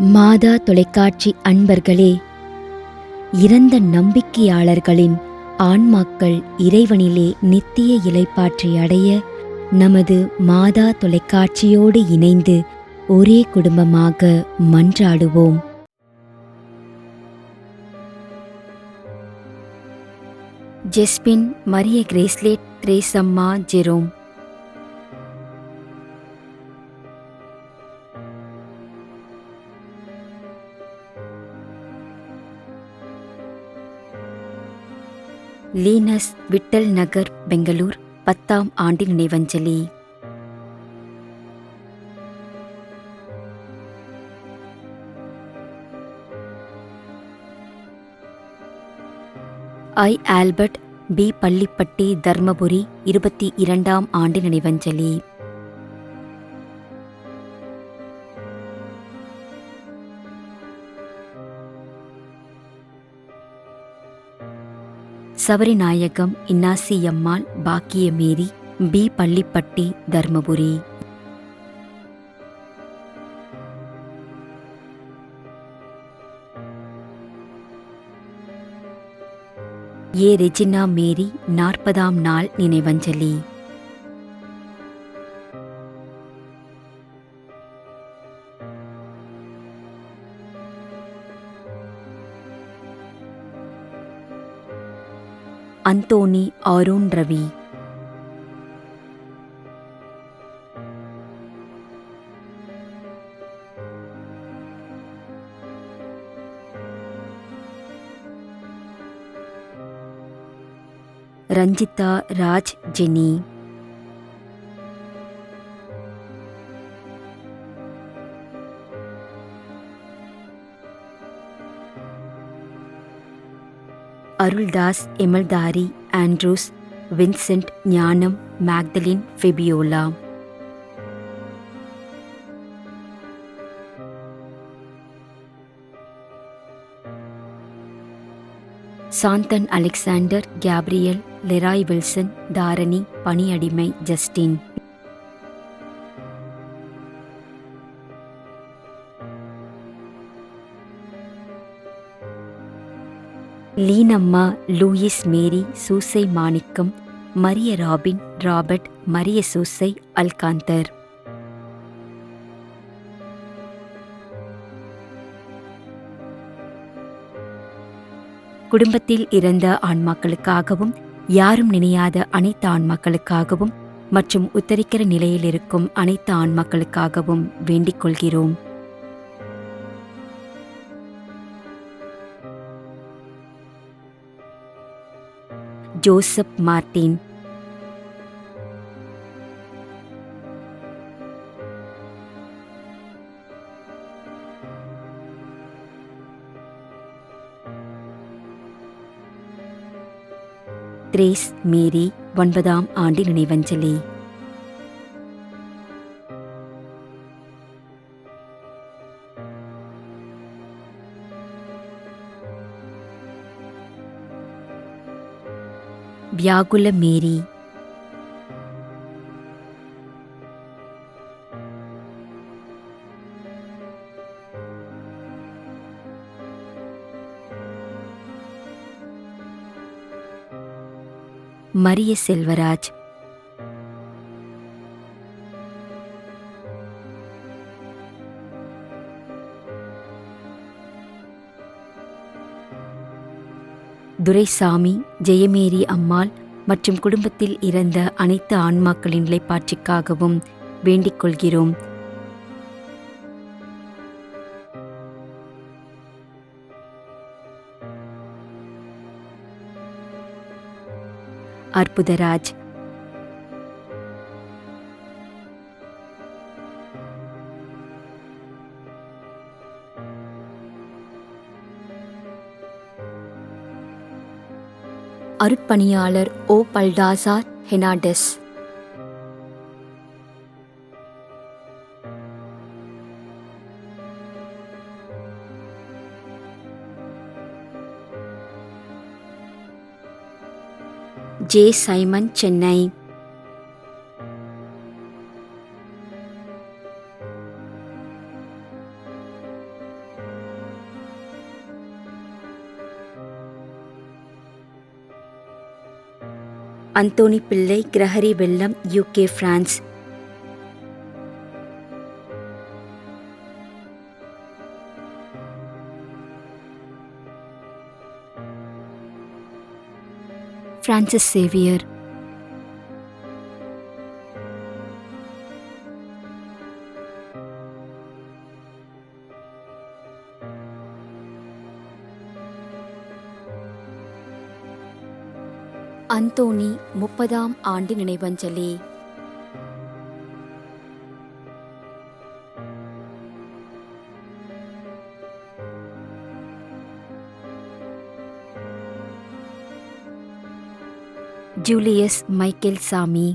மாதா தொலைக்காட்சி அன்பர்களே, இறந்த நம்பிக்கையாளர்களின் ஆன்மாக்கள் இறைவனிலே நித்திய இளைப்பாற்றி அடைய நமது மாதா தொலைக்காட்சியோடு இணைந்து ஒரே குடும்பமாக மன்றாடுவோம். Jesbin, Maria Gracelet, Theresamma, Jerome. Linus, Vittal Nagar, Bangalore, 10ஆம் ஆண்டு நினைவஞ்சலி. I. Albert, P. Pallipatti, Dharmapuri, 22ஆம் ஆண்டு நினைவஞ்சலி. Sabarinayagam, Innasiammal, Packiyamary, P. Pallipatti, Dharmapuri. A. Regina Mary, 40ஆம் நாள் நினைவஞ்சலி. Anthony Aaron Ravi. ரஞ்சிதா, ராஜ், ஜெனி. அருள்தாஸ், எமல்தாரி, Andrews, Vincent, Gnanam, Magdalene, Fabiola. Santhan, Alexander, Gabriel, Leroy Wilson, Dharani, Paniyadimai, Justin. Leenamma, Louis Mary, Soosai Manickam, Maria Robin, Robert, Maria Soosai, அல்காந்தர். குடும்பத்தில் இறந்த ஆன்மாக்களுக்காகவும் யாரும் நினையாத அனைத்து ஆன்மாக்களுக்காகவும் மற்றும் உத்தரிக்கிற நிலையில் இருக்கும் அனைத்து ஆன்மாக்களுக்காகவும் வேண்டிக் கொள்கிறோம். Joseph Martin. திரேஸ் மேரி, 9ஆம் ஆண்டு நினைவஞ்சலி. வியாகுல மேரி. மரிய செல்வராஜ். துரைசாமி, ஜெயமேரி அம்மாள் மற்றும் குடும்பத்தில் இறந்த அனைத்து ஆன்மாக்களின் நிலைப்பாற்றிற்காகவும் வேண்டிக் கொள்கிறோம். அற்புதராஜ். அருட்பணியாளர் O. Balthazar Hernandez. J. Simon, Chennai. Anthony Pillai, கிரஹரி வெல்லம், UK, France. Francis Xavier. Anthony 30ஆம் ஆண்டு நினைவஞ்சலி. Julius Michael Sami.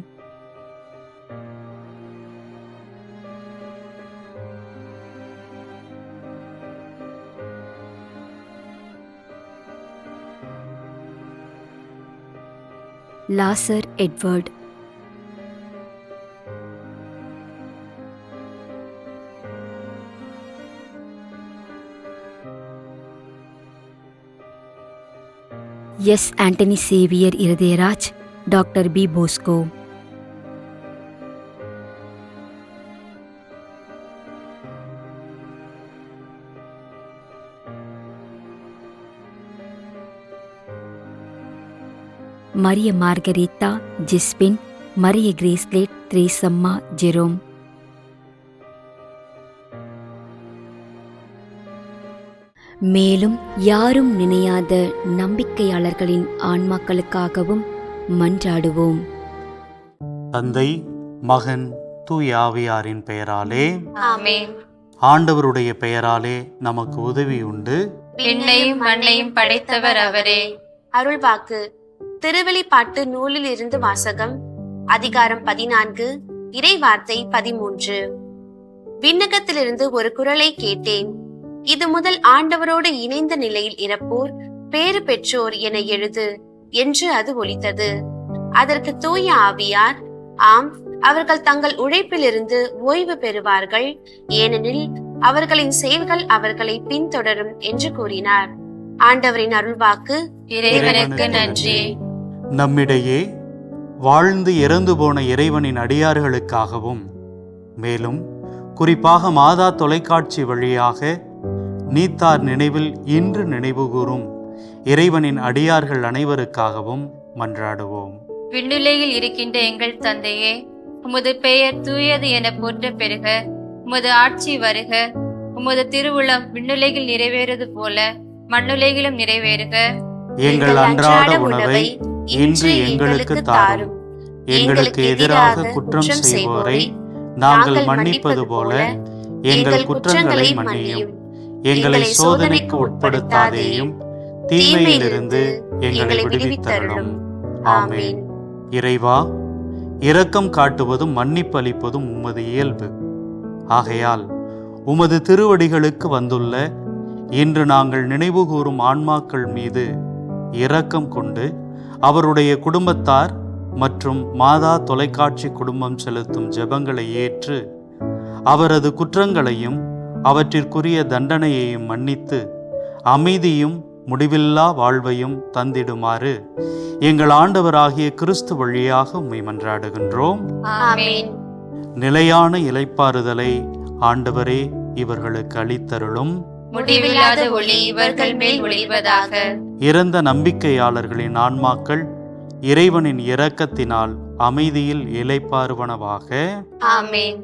Lazar Edward. S. Antony Xavier Irudayaraj, doctor P. Bosco. Maria Margarita, Jisbin, Maria Gracelet, Theresamma, Jerome. மேலும் யாரும் நினையாத நம்பிக்கையாளர்களின் ஆன்மாக்களுக்காகவும் மன்றாடுவோம். தந்தை, மகன், தூய ஆவியாரின் பெயராலே ஆமென். ஆண்டவருடைய பெயராலே நமக்கு உதவி உண்டு. விண்ணையும் மண்ணையும் படைத்தவர் அவரே. அருள்வாக்கு. திருவெளிப்பாட்டு நூலில் இருந்து வாசகம். அதிகாரம் 14, இறை வார்த்தை 13. விண்ணகத்திலிருந்து ஒரு குரலை கேட்டேன். இது முதல் ஆண்டவரோடு இணைந்த நிலையில் இறப்போர் பேறு பெற்றோர் என எழுது என்று அது ஒலித்தது. அதற்கு தூய ஆவியார், ஆம், அவர்கள் தங்கள் உழைப்பிலிருந்து ஓய்வு பெறுவார்கள், ஏனெனில் அவர்களின் செயல்கள் அவர்களை பின்தொடரும் என்று கூறினார். ஆண்டவரின் அருள்வாக்கு. இறைவனுக்கு நன்றி. நம்மிடையே வாழ்ந்து இறந்து போன இறைவனின் அடியார்களுக்காகவும், மேலும் குறிப்பாக மாதா தொலைக்காட்சி வழியாக நீத்தார் நினைவில் இன்று நினைவுகூரும் இறைவனின் அடியார்கள் அனைவருக்காகவும் மன்றாடுவோம். விண்ணுலகில் இருக்கின்ற எங்கள் தந்தையே, உமது பெயர் தூயது என போற்ற பெறுக. உமது ஆட்சி வருக. உமது திருவுளம் விண்ணுலகில் நிறைவேறுவது போல மண்ணுலகிலும் நிறைவேறுக. எங்கள் அன்றாட உணவை இன்று எங்களுக்கு தாரும். எங்களுக்கு எதிராக குற்றம் செய்வோரை நாங்கள் மன்னிப்பது போல எங்கள் குற்றங்களை மன்னியும். எங்களை சோதனைக்கு உட்படுத்தாதேயும், தீமையிலிருந்து எங்களை விடுவித்தருளும். ஆமென். இறைவா, இரக்கம் காட்டுவதும் மன்னிப்பு அளிப்பதும் உமது இயல்பு. ஆகையால் உமது திருவடிகளுக்கு வந்துள்ள இன்று நாங்கள் நினைவுகூரும் ஆன்மாக்கள் மீது இரக்கம் கொண்டு அவருடைய குடும்பத்தார் மற்றும் மாதா தொலைக்காட்சி குடும்பம் செலுத்தும் ஜெபங்களை ஏற்று அவரது குற்றங்களையும் அவற்றிற்குரிய தண்டனையையும் மன்னித்து அமைதியும் முடிவில்லா வாழ்வையும் தந்திடுமாறு எங்கள் ஆண்டவராகிய கிறிஸ்து வழியாக உம்மை மன்றாடுகின்றோம். ஆமென். நிலையான இளைப்பாறுதலை ஆண்டவரே இவர்களுக்கு அளித்தருளும். முடிவில்லாத ஒளி இவர்கள் மேல் ஒளிர்வதாக. இறந்த நம்பிக்கையாளர்களின் ஆன்மாக்கள் இறைவனின் இரக்கத்தினால் அமைதியில் இளைப்பாறுவனவாக. ஆமென்.